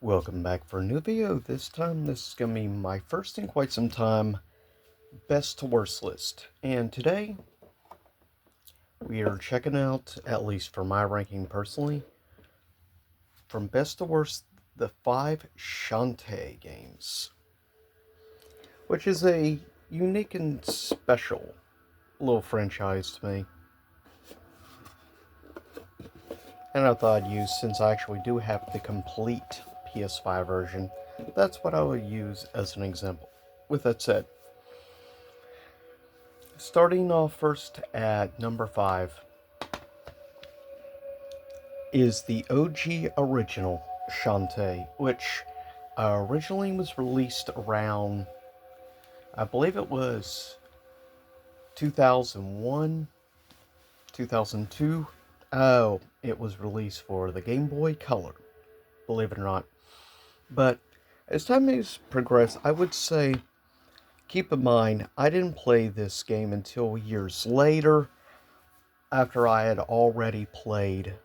Welcome back for a new video. This time, this is going to be my first in quite some time best to worst list. And today, we are checking out, at least for my ranking personally, from best to worst, the 5 Shantae games. Which is a unique and special little franchise to me. And I thought I'd use, since I actually do have the complete PS5 version, that's what I would use as an example. With that said, starting off first at number 5 is the OG original Shantae, which originally was released around, I believe it was 2001, 2002. Oh, it was released for the Game Boy Color, believe it or not. But as time has progressed, I would say, keep in mind, I didn't play this game until years later, after I had already played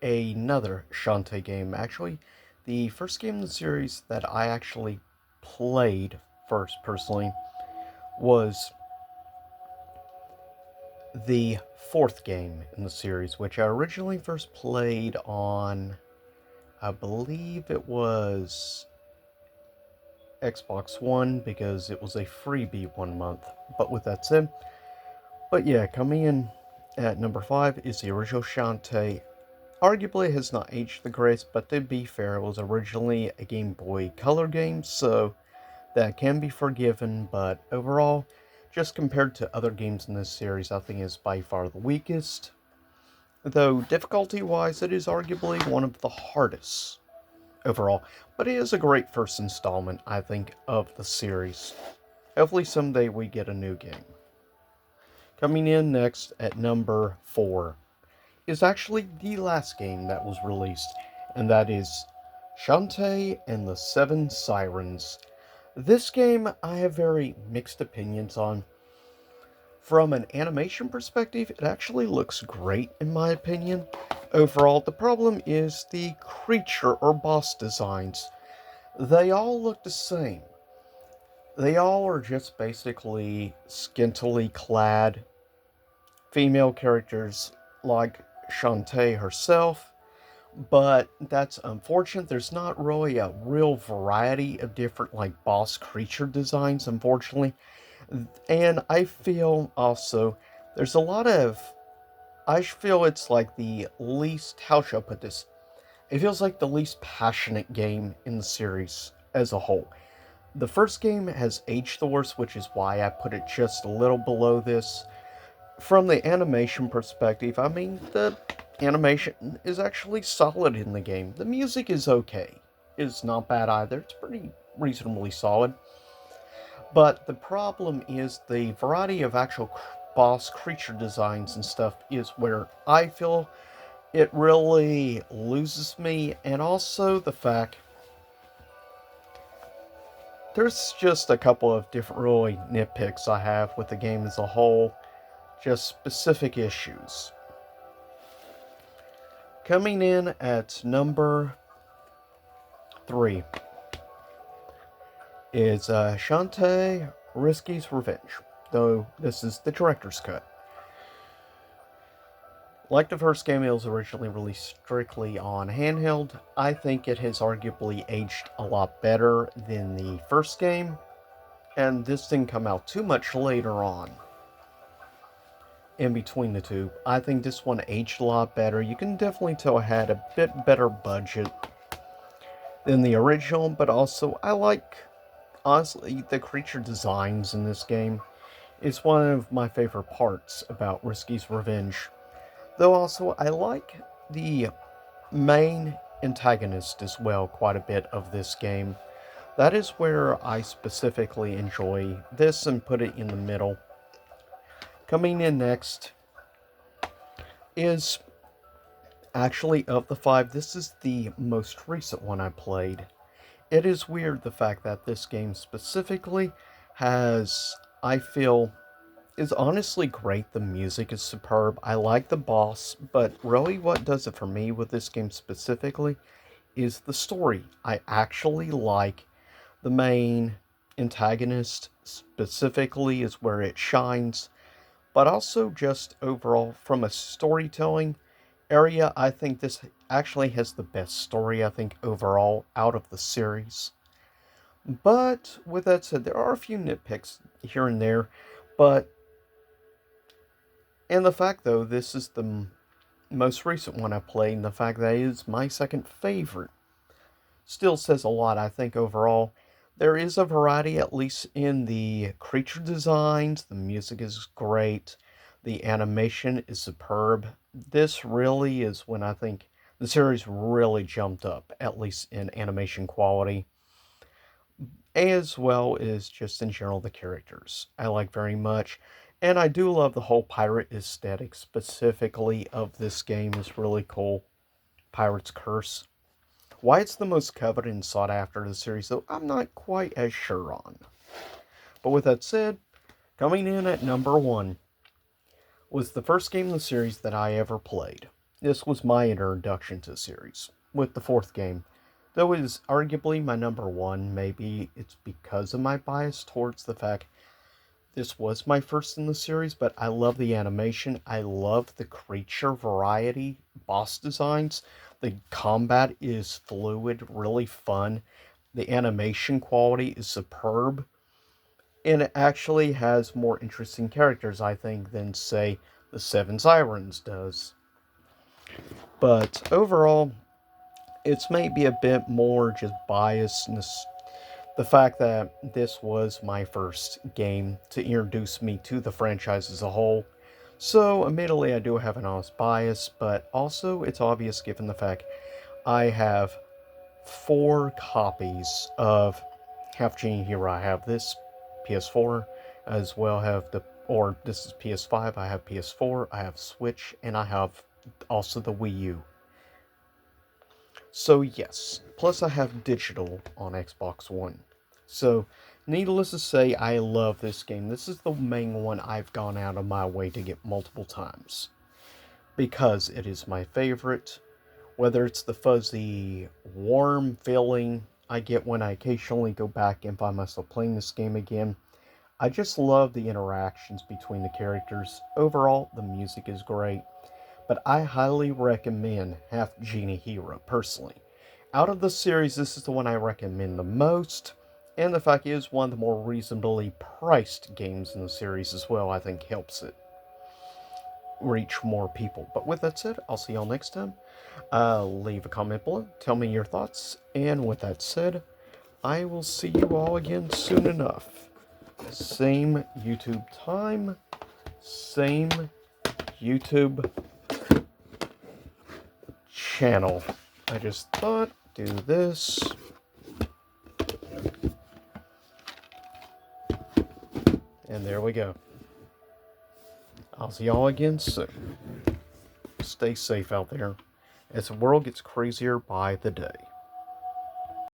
another Shantae game. Actually, the first game in the series that I actually played first, personally, was the fourth game in the series, which I originally first played on, I believe it was Xbox One, because it was a freebie 1 month. But with that said, but yeah, coming in at number 5 is the original Shantae. Arguably has not aged the greatest, but to be fair, it was originally a Game Boy Color game, so that can be forgiven, but overall, just compared to other games in this series, I think it's by far the weakest. Though difficulty-wise, it is arguably one of the hardest overall, but it is a great first installment, I think, of the series. Hopefully someday we get a new game. Coming in next at number 4 is actually the last game that was released, and that is Shantae and the Seven Sirens. This game I have very mixed opinions on. From an animation perspective, it actually looks great in my opinion. Overall, the problem is the creature or boss designs. They all look the same. They all are just basically scantily clad female characters like Shantae herself, but that's unfortunate. There's not really a real variety of different like boss creature designs, unfortunately. And I feel also there's a lot of, I feel it's like the least, how shall I put this? It feels like the least passionate game in the series as a whole. The first game has aged the worst, which is why I put it just a little below this. From the animation perspective, I mean, the animation is actually solid in the game. The music is okay. It's not bad either. It's pretty reasonably solid. But the problem is the variety of actual boss creature designs and stuff is where I feel it really loses me, and also the fact there's just a couple of different really nitpicks I have with the game as a whole, just specific issues. Coming in at number 3 is Shantae Risky's Revenge, though this is the director's cut. Like the first game, it was originally released strictly on handheld. I think it has arguably aged a lot better than the first game, and this didn't come out too much later on. In between the two, I think this one aged a lot better. You can definitely tell it had a bit better budget than the original, but also I like, honestly, the creature designs in this game. It's one of my favorite parts about Risky's Revenge. Though also, I like the main antagonist as well quite a bit of this game. That is where I specifically enjoy this and put it in the middle. Coming in next is, actually, of the 5, this is the most recent one I played. It is weird the fact that this game specifically has, I feel, is honestly great. The music is superb. I like the boss, but really what does it for me with this game specifically is the story. I actually like the main antagonist specifically is where it shines, but also just overall from a storytelling area, I think this actually has the best story, I think, overall out of the series. But with that said, there are a few nitpicks here and there, but and the fact though, this is the most recent one I played, and the fact that it is my second favorite still says a lot, I think, overall. There is a variety, at least in the creature designs. The music is great. The animation is superb. This really is when I think the series really jumped up, at least in animation quality, as well as just in general the characters. I like very much. And I do love the whole pirate aesthetic, specifically of this game, is really cool. Pirate's Curse. Why it's the most coveted and sought after in the series, though, I'm not quite as sure on. But with that said, coming in at number 1 was the first game in the series that I ever played. This was my introduction to the series, with the fourth game. Though it is arguably my number 1, maybe it's because of my bias towards the fact this was my first in the series, but I love the animation. I love the creature variety, boss designs. The combat is fluid, really fun. The animation quality is superb. And it actually has more interesting characters, I think, than, say, the Seven Sirens does. But overall, it's maybe a bit more just biasness. The fact that this was my first game to introduce me to the franchise as a whole. So, admittedly, I do have an honest bias, but also it's obvious given the fact I have 4 copies of Half Genie Hero. I have this PS4, as well have the, or this is PS5, I have PS4, I have Switch, and I have also the Wii U. So yes, plus I have digital on Xbox One. So, needless to say, I love this game. This is the main one I've gone out of my way to get multiple times. Because it is my favorite. Whether it's the fuzzy, warm feeling I get when I occasionally go back and find myself playing this game again. I just love the interactions between the characters. Overall, the music is great. But I highly recommend Half Genie Hero, personally. Out of the series, this is the one I recommend the most. And the fact is, one of the more reasonably priced games in the series as well, I think helps it reach more people. But with that said, I'll see y'all next time. Leave a comment below, tell me your thoughts, and with that said, I will see you all again soon enough. Same YouTube time, same YouTube channel. I just thought, do this. And there we go. I'll see y'all again soon. Stay safe out there as the world gets crazier by the day.